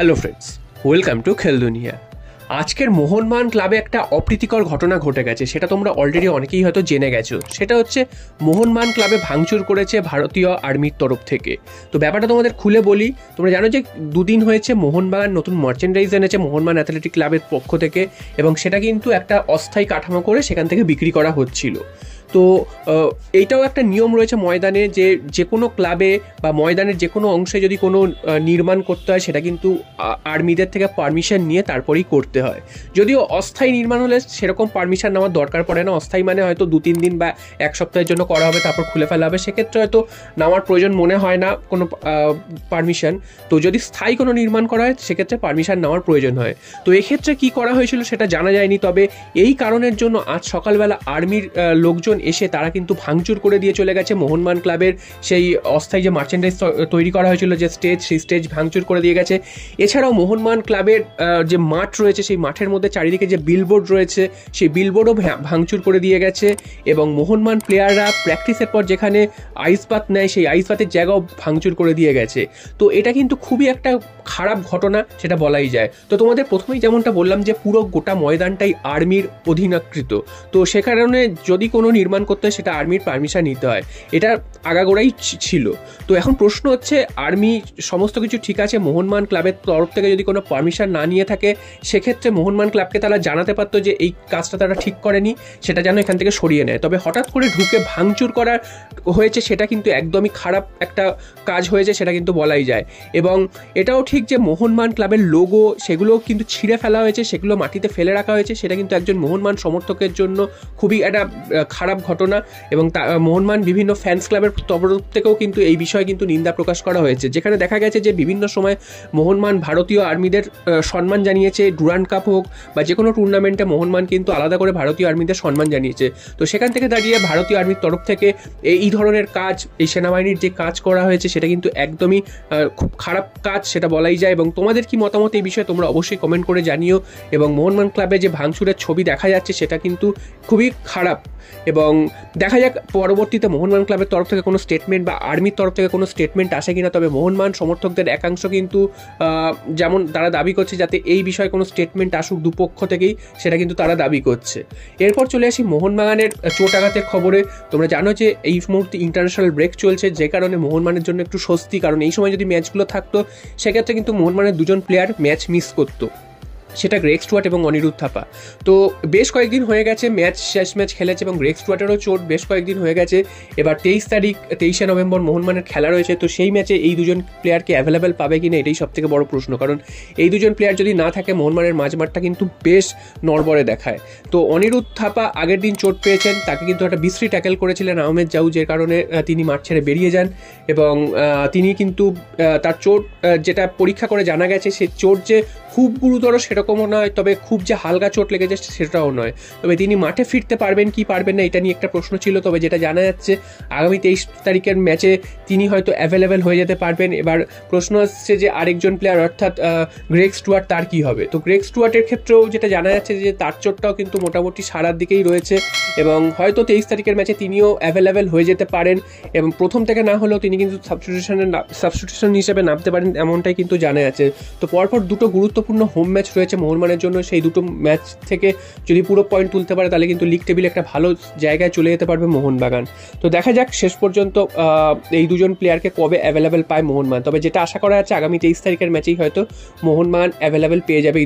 Hello friends, welcome to খেল দুনিয়া। আজকের মোহনবাগান ক্লাবে একটা অপ্রীতিকর ঘটনা ঘটে গেছে, সেটা তোমরা অলরেডি অনেকেই হয়তো জেনে গেছো। সেটা হচ্ছে মোহনবাগান ক্লাবে ভাঙচুর করেছে ভারতীয় আর্মির তরফ থেকে। তো ব্যাপারটা তোমাদের খুলে বলি। তোমরা জানো যে দুদিন হয়েছে মোহনবাগান নতুন মার্চেন্ডাইজ এনেছে মোহনবাগান অ্যাথলেটিক ক্লাবের পক্ষ থেকে, এবং সেটা কিন্তু একটা অস্থায়ী কাঠামো করে সেখান থেকে বিক্রি করা হচ্ছিল। তো এইটাও একটা নিয়ম রয়েছে ময়দানে, যে কোনো ক্লাবে বা ময়দানের যে কোনো অংশে যদি কোনো নির্মাণ করতে হয় সেটা কিন্তু আর্মিদের থেকে পারমিশন নিয়ে তারপরেই করতে হয়। যদিও অস্থায়ী নির্মাণ হলে সেরকম পারমিশন নেওয়ার দরকার পড়ে না। অস্থায়ী মানে হয়তো 2-3 দিন বা এক সপ্তাহের জন্য করা হবে, তারপর খুলে ফেলা হবে, সেক্ষেত্রে হয়তো নেওয়ার প্রয়োজন মনে হয় না কোনো পারমিশন। তো যদি স্থায়ী কোনো নির্মাণ করা হয় সেক্ষেত্রে পারমিশন নেওয়ার প্রয়োজন হয়। তো এক্ষেত্রে কী করা হয়েছিল সেটা জানা যায়নি, তবে এই কারণের জন্য আজ সকালবেলা আর্মির লোকজন এসে তারা কিন্তু ভাঙচুর করে দিয়ে চলে গেছে মোহনবাগান ক্লাবের সেই অস্থায়ী যে মার্চেন্ডাইজ তৈরি করা হয়েছিল, যে সেই স্টেজ ভাঙচুর করে দিয়ে গেছে। এছাড়াও মোহনবাগান ক্লাবের যে মাঠ রয়েছে সেই মাঠের মধ্যে চারিদিকে যে বিলবোর্ড রয়েছে সেই বিলবোর্ডও ভাঙচুর করে দিয়ে গেছে, এবং মোহনবাগান প্লেয়াররা প্র্যাকটিসের পর যেখানে আইসবাত নেয় সেই আইসবাতের জায়গাও ভাঙচুর করে দিয়ে গেছে। তো এটা কিন্তু খুবই একটা খারাপ ঘটনা, সেটা বলাই যায়। তো তোমাদের প্রথমেই যেমনটা বললাম যে পুরো গোটা ময়দানটাই আর্মির অধীনকৃত, তো সে কারণে যদি কোনো নির্মাণ করতে হয় সেটা আর্মির পারমিশন নিতে হয়, এটা আগাগোড়াই ছিল। তো এখন প্রশ্ন হচ্ছে, আর্মি সমস্ত কিছু ঠিক আছে, মোহনবাগান ক্লাবের তরফ থেকে যদি কোনো পারমিশন না নিয়ে থাকে সেক্ষেত্রে মোহনবাগান ক্লাবকে তারা জানাতে পারতো যে এই কাজটা তারা ঠিক করেনি, সেটা যেন এখান থেকে সরিয়ে নেয়। তবে হঠাৎ করে ঢুকে ভাঙচুর করা হয়েছে সেটা কিন্তু একদমই খারাপ একটা কাজ হয়েছে, সেটা কিন্তু বলাই যায়। এবং এটাও ঠিক যে মোহনবাগান ক্লাবের লোগো সেগুলো কিন্তু ছিঁড়ে ফেলা হয়েছে, সেগুলো মাটিতে ফেলে রাখা হয়েছে, সেটা কিন্তু একজন মোহনবাগান সমর্থকের জন্য খুবই একটা খারাপ ঘটনা। এবং মোহনবাগান বিভিন্ন ফ্যান্স ক্লাবের তরফ থেকেও কিন্তু এই বিষয়ে কিন্তু নিন্দা প্রকাশ করা হয়েছে, যেখানে দেখা গেছে যে বিভিন্ন সময় মোহনবাগান ভারতীয় আর্মিদের সম্মান জানিয়েছে। ডুরান্ড কাপ হোক বা যে কোনো টুর্নামেন্টে মোহনবাগান কিন্তু আলাদা করে ভারতীয় আর্মিদের সম্মান জানিয়েছে। তো সেখান থেকে দাঁড়িয়ে ভারতীয় আর্মির তরফ থেকে এই ধরনের কাজ, এই সেনাবাহিনীর যে কাজ করা হয়েছে সেটা কিন্তু একদমই খুব খারাপ কাজ, সেটা বলাই যায়। এবং তোমাদের কি মতামত এই বিষয়ে তোমরা অবশ্যই কমেন্ট করে জানিও। এবং মোহনবাগান ক্লাবে যে ভাঙচুরের ছবি দেখা যাচ্ছে সেটা কিন্তু খুবই খারাপ, এবং দেখা যাক পরবর্তীতে মোহনবাগান ক্লাবের তরফ থেকে কোনো স্টেটমেন্ট বা আর্মির তরফ থেকে কোনো স্টেটমেন্ট আসে কিনা। তবে মোহনবাগান সমর্থকদের একাংশ কিন্তু যেমন তারা দাবি করছে যাতে এই বিষয়ে কোনো স্টেটমেন্ট আসুক দুপক্ষ থেকেই, সেটা কিন্তু তারা দাবি করছে। এরপর চলে আসি মোহনবাগানের চোট আঘাতের খবরে। তোমরা জানো যে এই মুহূর্তে ইন্টারন্যাশনাল ব্রেক চলছে, যে কারণে মোহনবাগানের জন্য একটু স্বস্তি, কারণ এই সময় যদি ম্যাচগুলো থাকতো সেক্ষেত্রে কিন্তু মোহনবাগানের দুজন প্লেয়ার ম্যাচ মিস করতো, সেটা গ্রেগ স্টুয়ার্ট এবং অনিরুদ্ধ থাপা। তো বেশ কয়েকদিন হয়ে গেছে শেষ ম্যাচ খেলেছে, এবং গ্রেগ স্টুয়ার্টেরও চোট বেশ কয়েকদিন হয়ে গেছে। এবার 23 নভেম্বর মোহনবাগানের খেলা রয়েছে, তো সেই ম্যাচে এই দুজন প্লেয়ারকে অ্যাভেলেবেল পাবে কিনা এটাই সবথেকে বড় প্রশ্ন, কারণ এই দুজন প্লেয়ার যদি না থাকে মোহনবাগানের মাঝমাঠটা কিন্তু বেশ নড়বড়ে দেখায়। তো অনিরুদ্ধ থাপা আগের দিন চোট পেয়েছেন, তাকে কিন্তু একটা বিশ্রী ট্যাকেল করেছিলেন আহমেদ জাউ, যে কারণে তিনি মাঠ ছেড়ে বেরিয়ে যান। এবং তিনি কিন্তু তার চোট যেটা পরীক্ষা করে জানা গেছে, সে চোট যে খুব গুরুতর সেরকমও নয়, তবে খুব যে হালকা চোট লেগেছে সেটাও নয়। তবে তিনি মাঠে ফিরতে পারবেন কি পারবেন না এটা নিয়ে একটা প্রশ্ন ছিল, তবে যেটা জানা যাচ্ছে আগামী 23 তারিখের ম্যাচে তিনি হয়তো অ্যাভেলেবেল হয়ে যেতে পারবেন। এবার প্রশ্ন আসছে যে আরেকজন প্লেয়ার অর্থাৎ গ্রেগ স্টুয়ার্ট, তার কী হবে। তো গ্রেগ স্টুয়ার্টের ক্ষেত্রেও যেটা জানা যাচ্ছে যে তার চোটটাও কিন্তু মোটামুটি সারার দিকেই রয়েছে, এবং হয়তো 23 তারিখের ম্যাচে তিনিও অ্যাভেলেবেল হয়ে যেতে পারেন, এবং প্রথম থেকে না হলেও তিনি কিন্তু সাবস্টিটিউশন হিসেবে নামতে পারেন, এমনটাই কিন্তু জানা যাচ্ছে। তো পরপর দুটো গুরুত্বপূর্ণ হোম ম্যাচ রয়েছে মোহনবাগানের জন্য, সেই দুটো ম্যাচ থেকে যদি পুরো পয়েন্ট তুলতে পারে তাহলে কিন্তু লিগ টেবিলে একটা ভালো জায়গায় চলে যেতে পারবে মোহনবাগান। তো দেখা যাক শেষ পর্যন্ত এই দুজন প্লেয়ারকে কবে অ্যাভেলেবেল পায় মোহনবাগান। তবে যেটা আশা করা যাচ্ছে আগামী 23 তারিখের ম্যাচেই হয়তো মোহনবাগান অ্যাভেলেবেল পেয়ে যাবে।